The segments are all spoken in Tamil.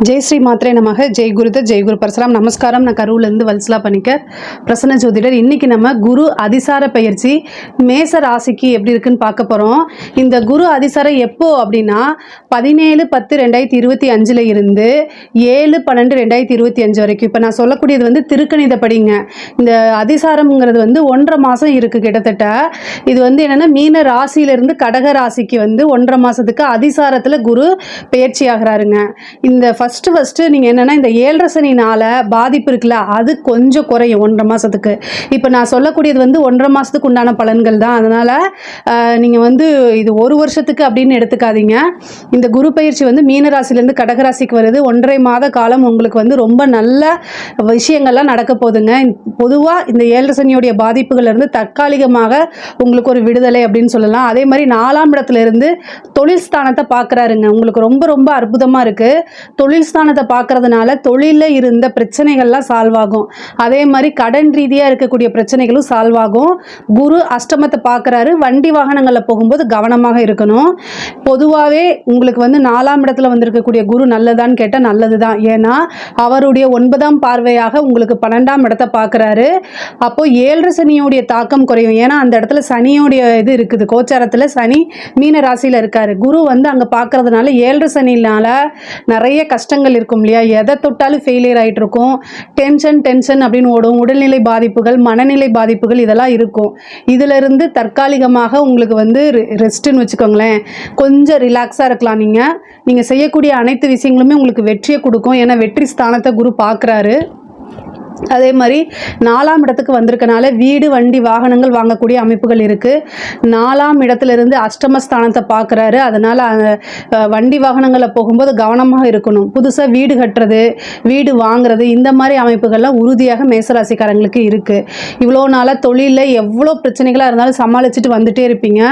ஜெய் ஸ்ரீ மாத்ரே நமக. ஜெய் குருதர், ஜெய் குரு பரசுராம். நமஸ்காரம். நான் கரூர்லேருந்து வல்சலா பணிக்கர், பிரசன்ன ஜோதிடர். இன்றைக்கி நம்ம குரு அதிசார பயிற்சி மேச ராசிக்கு எப்படி இருக்குன்னு பார்க்க போகிறோம். இந்த குரு அதிசாரம் எப்போ அப்படின்னா 17-10-2025 இருந்து 7-12-2025 வரைக்கும். இப்போ நான் சொல்லக்கூடியது வந்து திருக்கணித படிங்க. இந்த அதிசாரம்ங்கிறது வந்து 1.5 மாதம் இருக்குது கிட்டத்தட்ட. இது வந்து என்னென்னா மீன ராசியிலிருந்து கடக ராசிக்கு வந்து 1.5 மாதத்துக்கு அதிசாரத்தில் குரு பயிற்சி ஆகிறாருங்க. இந்த ஃபஸ்ட்டு நீங்கள் என்னென்னா இந்த 7.5 சனினால் பாதிப்பு இருக்குல்ல, அது கொஞ்சம் குறையும் 1.5 மாதத்துக்கு. இப்போ நான் சொல்லக்கூடியது வந்து 1.5 மாதத்துக்கு உண்டான பலன்கள் தான். அதனால் நீங்கள் வந்து இது 1 வருஷத்துக்கு அப்படின்னு எடுத்துக்காதீங்க. இந்த குரு பயிற்சி வந்து மீனராசிலேருந்து கடகராசிக்கு வருது. 1.5 மாத காலம் உங்களுக்கு வந்து ரொம்ப நல்ல விஷயங்கள்லாம் நடக்க போகுதுங்க. பொதுவாக இந்த 7.5 சனியோடைய பாதிப்புகள்லேருந்து தற்காலிகமாக உங்களுக்கு ஒரு விடுதலை அப்படின்னு சொல்லலாம். அதே மாதிரி 4ஆம் இடத்துலேருந்து தொழில் ஸ்தானத்தை பார்க்குறாருங்க. உங்களுக்கு ரொம்ப ரொம்ப அற்புதமாக இருக்குது. தொழில் ஸ்தானத்தை பார்க்கறதுனால தொழிலில் இருந்த பிரச்சனைகள்லாம் சால்வ் ஆகும். அதே மாதிரி கடன் ரீதியாக இருக்கக்கூடிய பிரச்சனைகளும் சால்வ் ஆகும். குரு அஷ்டமத்தை பார்க்குறாரு. வண்டி வாகனங்களில் போகும்போது கவனமாக இருக்கணும். பொதுவாகவே உங்களுக்கு வந்து 4ஆம் இடத்துல வந்திருக்கக்கூடிய குரு நல்லதான்னு கேட்டால் நல்லது தான். ஏன்னா அவருடைய 9ஆம் பார்வையாக உங்களுக்கு 12ஆம் இடத்தை பார்க்குறாரு. அப்போது 7.5 சனியோடைய தாக்கம் குறையும். ஏன்னா அந்த இடத்துல சனியோடைய இது இருக்குது. கோச்சாரத்தில் சனி மீன ராசியில் இருக்காரு. குரு வந்து அங்கே பார்க்கறதுனால 7.5 சனினால நிறைய கஷ்டங்கள் இருக்கும் இல்லையா, எதை தொட்டாலும் ஃபெயிலியர் ஆகிட்டு இருக்கும். டென்ஷன் அப்படின்னு ஓடும். உடல்நிலை பாதிப்புகள், மனநிலை பாதிப்புகள் இதெல்லாம் இருக்கும். இதிலிருந்து தற்காலிகமாக உங்களுக்கு வந்து ரெஸ்ட்டுன்னு வச்சுக்கோங்களேன், கொஞ்சம் ரிலாக்ஸாக இருக்கலாம். நீங்கள் செய்யக்கூடிய அனைத்து விஷயங்களுமே உங்களுக்கு வெற்றியை கொடுக்கும். ஏன்னா வெற்றி ஸ்தானத்தை குரு பார்க்குறாரு. அதே மாதிரி 4ஆம் இடத்துக்கு வந்திருக்கனால வீடு வண்டி வாகனங்கள் வாங்கக்கூடிய அமைப்புகள் இருக்குது. 4ஆம் இடத்துலேருந்து அஷ்டமஸ்தானத்தை பார்க்குறாரு. அதனால் வண்டி வாகனங்களில் போகும்போது கவனமாக இருக்கணும். புதுசாக வீடு கட்டுறது, வீடு வாங்குறது, இந்த மாதிரி அமைப்புகள்லாம் உறுதியாக மேசராசிக்காரங்களுக்கு இருக்குது. இவ்வளோ நாளாக தொழிலில் எவ்வளோ பிரச்சனைகளாக இருந்தாலும் சமாளிச்சுட்டு வந்துகிட்டே இருப்பீங்க.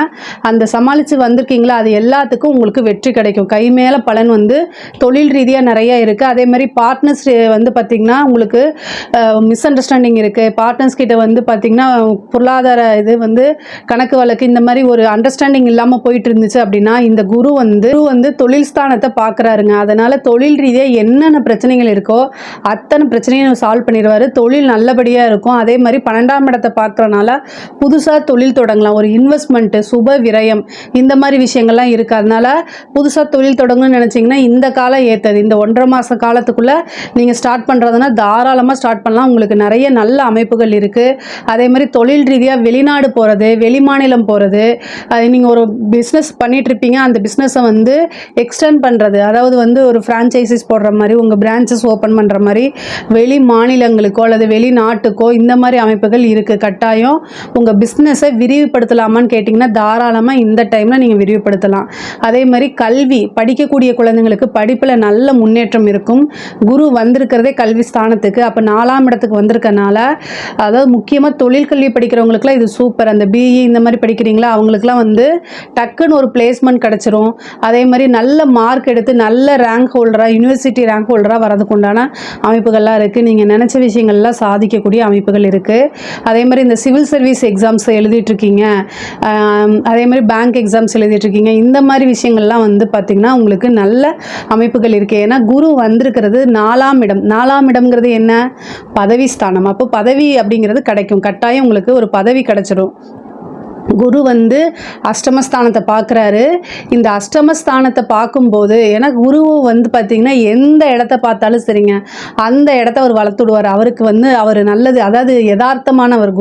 அந்த சமாளித்து வந்திருக்கீங்களா, அது எல்லாத்துக்கும் உங்களுக்கு வெற்றி கிடைக்கும். கை மேலே பலன் வந்து தொழில் ரீதியாக நிறையா இருக்குது. அதே மாதிரி பார்ட்னர்ஸ் வந்து பார்த்திங்கன்னா உங்களுக்கு மிஸ் அண்டர்ஸ்டாண்டிங் இருக்குது. பார்ட்னர்ஸ் கிட்ட வந்து பார்த்திங்கன்னா பொருளாதார இது வந்து கணக்கு வழக்கு இந்த மாதிரி ஒரு அண்டர்ஸ்டாண்டிங் இல்லாமல் போயிட்டு இருந்துச்சு அப்படின்னா இந்த குரு வந்து தொழில் ஸ்தானத்தை பார்க்குறாருங்க. அதனால் தொழில் ரீதியாக என்னென்ன பிரச்சனைகள் இருக்கோ அத்தனை பிரச்சனையும் சால்வ் பண்ணிடுவார். தொழில் நல்லபடியாக இருக்கும். அதே மாதிரி 12ஆம் இடத்தை பார்க்குறனால புதுசாக தொழில் தொடங்கலாம். ஒரு இன்வெஸ்ட்மெண்ட்டு, சுப விரயம், இந்த மாதிரி விஷயங்கள்லாம் இருக்குது. அதனால் புதுசாக தொழில் தொடங்கணும்னு நினச்சிங்கன்னா இந்த காலம் ஏற்றது. இந்த 1.5 மாத காலத்துக்குள்ளே நீங்கள் ஸ்டார்ட் பண்ணுறதுனா தாராளமாக ஸ்டார்ட் பண்ணலாம். உங்களுக்கு நிறைய நல்ல அமைப்புகள் இருக்குது. அதே மாதிரி தொழில் ரீதியாக வெளிநாடு போகிறது, வெளிமாநிலம் போகிறது, நீங்கள் ஒரு பிஸ்னஸ் பண்ணிகிட்ருப்பீங்க, அந்த பிஸ்னஸை வந்து எக்ஸ்டெண்ட் பண்ணுறது, அதாவது வந்து ஒரு ஃப்ரான்ச்சைசிஸ் போடுற மாதிரி, உங்கள் பிரான்ச்சஸ் ஓப்பன் பண்ணுற மாதிரி வெளி மாநிலங்களுக்கோ அல்லது வெளிநாட்டுக்கோ இந்த மாதிரி அமைப்புகள் இருக்குது. கட்டாயம் உங்கள் பிஸ்னஸை விரிவுபடுத்தலாமான்னு கேட்டிங்கன்னா தாராளமாக இந்த டைமில் நீங்கள் விரிவுபடுத்தலாம். அதே மாதிரி கல்வி, படிக்கக்கூடிய குழந்தைங்களுக்கு படிப்பில் நல்ல முன்னேற்றம் இருக்கும். குரு வந்திருக்கிறதே கல்வி ஸ்தானத்துக்கு. அப்போ 4ஆம் இடத்துக்கு வந்திருக்கனால, அதாவது முக்கியமாக தொழில் கல்வி படிக்கிறவங்களுக்குலாம் இது சூப்பர். அந்த பிஇ இந்த மாதிரி படிக்கிறீங்களா அவங்களுக்குலாம் வந்து டக்குன்னு ஒரு பிளேஸ்மெண்ட் கிடச்சிரும். அதே மாதிரி நல்ல மார்க் எடுத்து நல்ல ரேங்க் ஹோல்டராக, யூனிவர்சிட்டி ரேங்க் ஹோல்டராக வரதுக்கு உண்டான அமைப்புகள்லாம் இருக்குது. நீங்கள் நினச்ச விஷயங்கள்லாம் சாதிக்கக்கூடிய அமைப்புகள் இருக்குது. அதே மாதிரி இந்த சிவில் சர்வீஸ் எக்ஸாம்ஸ் எழுதிட்டுருக்கீங்க, அதே மாதிரி பேங்க் எக்ஸாம்ஸ் எழுதிட்டுருக்கீங்க, இந்த மாதிரி விஷயங்கள்லாம் வந்து பார்த்திங்கன்னா உங்களுக்கு நல்ல அமைப்புகள் இருக்குது. ஏன்னா குரு வந்திருக்கிறது 4ஆம் இடம். 4ஆம் இடம்ங்கிறது என்ன, பதவி ஸ்தானம். அப்போ பதவி அப்படிங்கிறது கிடைக்கும். கட்டாயம் உங்களுக்கு ஒரு பதவி கிடைச்சிடும். குரு வந்து அஷ்டமஸ்தானத்தை பார்க்குறாரு. இந்த அஷ்டமஸ்தானத்தை பார்க்கும்போது, ஏன்னா குரு வந்து பார்த்திங்கன்னா எந்த இடத்த பார்த்தாலும் சரிங்க, அந்த இடத்த அவர் வளர்த்துடுவார். அவருக்கு வந்து அவர் நல்லது, அதாவது யதார்த்தமானவர்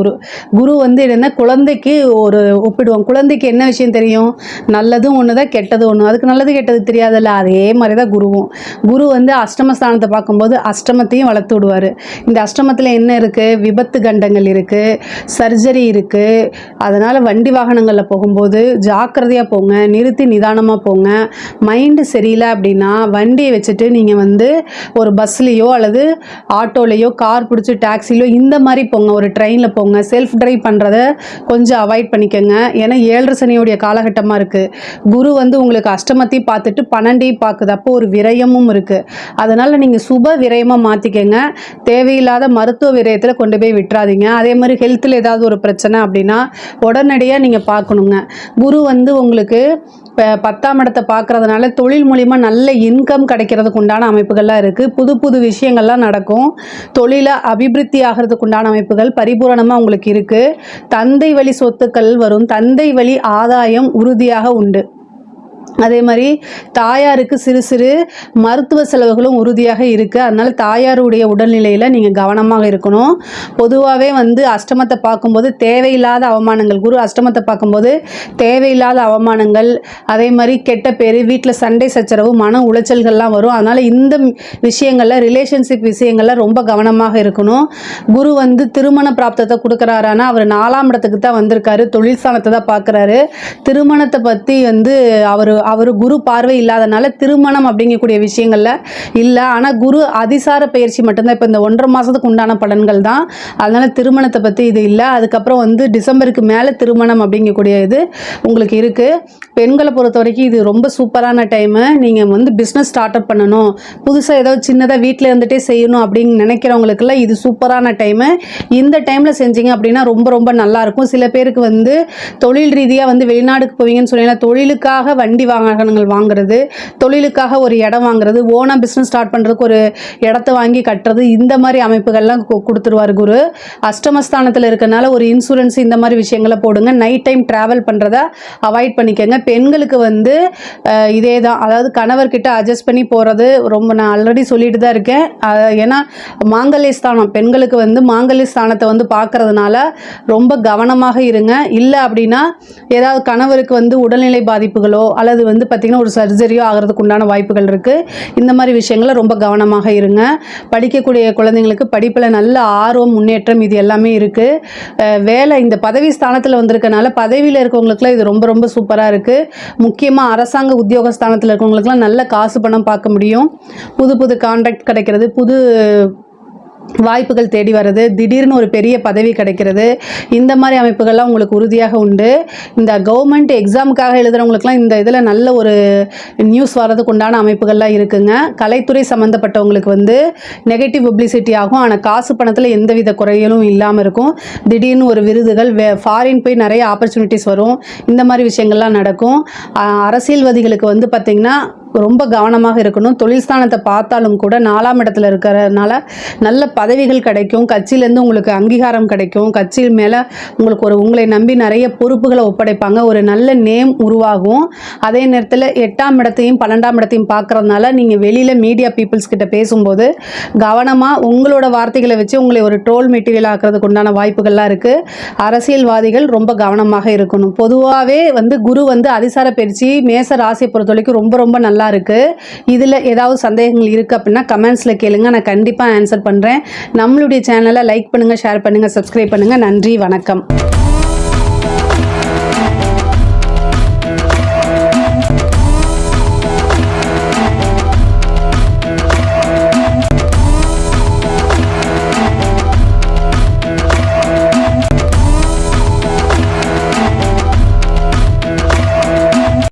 குரு வந்து என்ன, குழந்தைக்கு ஒரு ஒப்பிடுவோம். குழந்தைக்கு என்ன விஷயம் தெரியும், நல்லதும் ஒன்று தான், கெட்டதும் ஒன்று. அதுக்கு நல்லது கெட்டது தெரியாதுல்ல, அதே மாதிரி தான் குருவும். குரு வந்து அஷ்டமஸ்தானத்தை பார்க்கும்போது அஷ்டமத்தையும் வளர்த்து விடுவார். இந்த அஷ்டமத்தில் என்ன இருக்குது, விபத்து கண்டங்கள் இருக்குது, சர்ஜரி இருக்குது. அதனால் வண்டி வாகனங்களில் போகும்போது ஜாக்கிரதையாக போங்க, நிறுத்தி நிதானமாக போங்க. மைண்டு சரியில்லை அப்படின்னா வண்டியை வச்சுட்டு நீங்கள் வந்து ஒரு பஸ்லேயோ அல்லது ஆட்டோலேயோ, கார் பிடிச்சி டாக்ஸிலையோ இந்த மாதிரி போங்க. ஒரு ட்ரெயினில் போங்க. செல்ஃப் ட்ரைவ் பண்ணுறத கொஞ்சம் அவாய்ட் பண்ணிக்கோங்க. ஏன்னா 7.5 சனியோடைய காலகட்டமாக இருக்குது. குரு வந்து உங்களுக்கு அஷ்டமத்தையும் பார்த்துட்டு 12ஐயும் பார்க்குது. அப்போ ஒரு விரயமும் இருக்குது. அதனால் நீங்கள் சுப விரயமாக மாற்றிக்கங்க. தேவையில்லாத மருத்துவ விரயத்தில் கொண்டு போய் விட்டுறாதீங்க. அதே மாதிரி ஹெல்த்தில் ஏதாவது ஒரு பிரச்சனை அப்படின்னா உடனடி நேரடியாக நீங்கள் பார்க்கணுங்க. குரு வந்து உங்களுக்கு இப்போ 10ஆம் இடத்தை பார்க்குறதுனால தொழில் மூலிமா நல்ல இன்கம் கிடைக்கிறதுக்கு உண்டான அமைப்புகள்லாம் இருக்குது. புது புது விஷயங்கள்லாம் நடக்கும். தொழிலை அபிவிருத்தி ஆகிறதுக்கு உண்டான அமைப்புகள் பரிபூரணமாக உங்களுக்கு இருக்குது. தந்தை வழி சொத்துக்கள் வரும். தந்தை வழி ஆதாயம் உறுதியாக உண்டு. அதே மாதிரி தாயாருக்கு சிறு சிறு மருத்துவ செலவுகளும் உறுதியாக இருக்குது. அதனால் தாயாருடைய உடல்நிலையில் நீங்கள் கவனமாக இருக்கணும். பொதுவாகவே வந்து அஷ்டமத்தை பார்க்கும்போது தேவையில்லாத அவமானங்கள், குரு அஷ்டமத்தை பார்க்கும்போது தேவையில்லாத அவமானங்கள், அதே மாதிரி கெட்ட பேர், வீட்டில் சண்டை சச்சரவு, மன உளைச்சல்கள்லாம் வரும். அதனால் இந்த விஷயங்களில் ரிலேஷன்ஷிப் விஷயங்களில் ரொம்ப கவனமாக இருக்கணும். குரு வந்து திருமண பிராப்தத்தை கொடுக்குறாரானா அவர் 4ஆம் இடத்துக்கு தான் வந்திருக்காரு. தொழில் ஸ்தானத்தை தான் பார்க்குறாரு. திருமணத்தை பற்றி வந்து அவர் குரு பார்வை இல்லாதனால திருமணம் அப்படிங்கக்கூடிய விஷயங்கள்ல இல்லை. ஆனால் குரு அதிசார பயிற்சி மட்டும்தான். இப்போ இந்த 1.5 மாதத்துக்கு உண்டான பலன்கள் தான். அதனால் திருமணத்தை பற்றி இது இல்லை. அதுக்கப்புறம் வந்து டிசம்பருக்கு மேலே திருமணம் அப்படிங்கக்கூடிய இது உங்களுக்கு இருக்குது. பெண்களை பொறுத்த வரைக்கும் இது ரொம்ப சூப்பரான டைமு. நீங்கள் வந்து பிஸ்னஸ் ஸ்டார்ட் அப் பண்ணணும், புதுசாக ஏதாவது சின்னதாக வீட்டில் இருந்துகிட்டே செய்யணும் அப்படின்னு நினைக்கிறவங்களுக்கெல்லாம் இது சூப்பரான டைமு. இந்த டைமில் செஞ்சீங்க அப்படின்னா ரொம்ப ரொம்ப நல்லாயிருக்கும். சில பேருக்கு வந்து தொழில் ரீதியாக வந்து வெளிநாடுக்கு போவீங்கன்னு சொன்னீங்கன்னா தொழிலுக்காக வண்டி வாகனங்கள் வாங்குறது, தொழிலுக்காக ஒரு இடம் வாங்குறது, ஓனாக பிஸ்னஸ் ஸ்டார்ட் பண்ணுறதுக்கு ஒரு இடத்த வாங்கி கட்டுறது, இந்த மாதிரி அமைப்புகள்லாம் கொடுத்துருவார் குரு. அஷ்டமஸ்தானத்தில் இருக்கனால ஒரு இன்சூரன்ஸ் இந்த மாதிரி விஷயங்களை போடுங்க. நைட் டைம் ட்ராவல் பண்ணுறத அவாய்ட் பண்ணிக்கோங்க. பெண்களுக்கு வந்து இதே தான், அதாவது கணவர்கிட்ட அட்ஜஸ்ட் பண்ணி போகிறது ரொம்ப, நான் ஆல்ரெடி சொல்லிட்டு தான் இருக்கேன். ஏன்னா மாங்கல்ய ஸ்தானம், பெண்களுக்கு வந்து மாங்கல்ய ஸ்தானத்தை வந்து பார்க்கறதுனால ரொம்ப கவனமாக இருங்க. இல்லை அப்படின்னா ஏதாவது கணவருக்கு வந்து உடல்நிலை பாதிப்புகளோ அல்லது வந்து பார்த்திங்கன்னா ஒரு சர்ஜரியோ ஆகிறதுக்கு உண்டான வாய்ப்புகள் இருக்குது. இந்த மாதிரி விஷயங்களில் ரொம்ப கவனமாக இருங்க. படிக்கக்கூடிய குழந்தைங்களுக்கு படிப்பில் நல்ல ஆர்வம், முன்னேற்றம் இது எல்லாமே இருக்குது. வேலை இந்த பதவி ஸ்தானத்தில் வந்திருக்கனால பதவியில் இருக்கவங்களுக்குலாம் இது ரொம்ப ரொம்ப சூப்பராக இருக்குது. முக்கியமாக அரசாங்க உத்தியோக ஸ்தானத்தில் இருக்கவங்களுக்குலாம் நல்ல காசு பணம் பார்க்க முடியும். புது புது கான்ட்ராக்ட் கிடைக்கிறது, புது வாய்ப்புகள் தேடி வர்றது, திடீர்னு ஒரு பெரிய பதவி கிடைக்கிறது, இந்த மாதிரி அமைப்புகள்லாம் உங்களுக்கு உறுதியாக உண்டு. இந்த கவர்மெண்ட் எக்ஸாமுக்காக எழுதுகிறவங்களுக்குலாம் இந்த இதில் நல்ல ஒரு நியூஸ் வர்றதுக்கு உண்டான அமைப்புகள்லாம் இருக்குங்க. கலைத்துறை சம்மந்தப்பட்டவங்களுக்கு வந்து நெகட்டிவ் பப்ளிசிட்டி ஆகும். ஆனால் காசு பணத்தில் எந்தவித குறைகளும் இல்லாமல் இருக்கும். திடீர்னு ஒரு விருதுகள், ஃபாரின் போய் நிறைய ஆப்பர்ச்சுனிட்டிஸ் வரும். இந்த மாதிரி விஷயங்கள்லாம் நடக்கும். அரசியல்வாதிகளுக்கு வந்து பார்த்திங்கன்னா ரொம்ப கவனமாக இருக்கணும். தொழில் ஸ்தானத்தை பார்த்தாலும் கூட 4ஆம் இடத்துல இருக்கிறதுனால நல்ல பதவிகள் கிடைக்கும். கட்சியிலேருந்து உங்களுக்கு அங்கீகாரம் கிடைக்கும். கட்சியில் மேலே உங்களுக்கு உங்களை நம்பி நிறைய பொறுப்புகளை ஒப்படைப்பாங்க. ஒரு நல்ல நேம் உருவாகும். அதே நேரத்தில் 8ஆம் இடத்தையும் 12ஆம் இடத்தையும் பார்க்குறதுனால நீங்கள் வெளியில் மீடியா பீப்புள்ஸ் கிட்ட பேசும்போது கவனமாக உங்களோட வார்த்தைகளை வச்சு உங்களை ஒரு ட்ரோல் மெட்டீரியல் ஆக்கிறதுக்கு உண்டான வாய்ப்புகள்லாம் இருக்குது. அரசியல்வாதிகள் ரொம்ப கவனமாக இருக்கணும். பொதுவாகவே வந்து குரு வந்து அதிசார பயிற்சி மேச ராசியை பொறுத்த வரைக்கும் ரொம்ப ரொம்ப நல்லா இருக்குது. இதில் ஏதாவது சந்தேகங்கள் இருக்குது அப்படின்னா கமெண்ட்ஸில் கேளுங்க, நான் கண்டிப்பாக ஆன்சர் பண்ணுறேன். நம்மளுடைய சேனலை லைக் பண்ணுங்கள், ஷேர் பண்ணுங்கள், சப்ஸ்கிரைப் பண்ணுங்கள். நன்றி, வணக்கம்.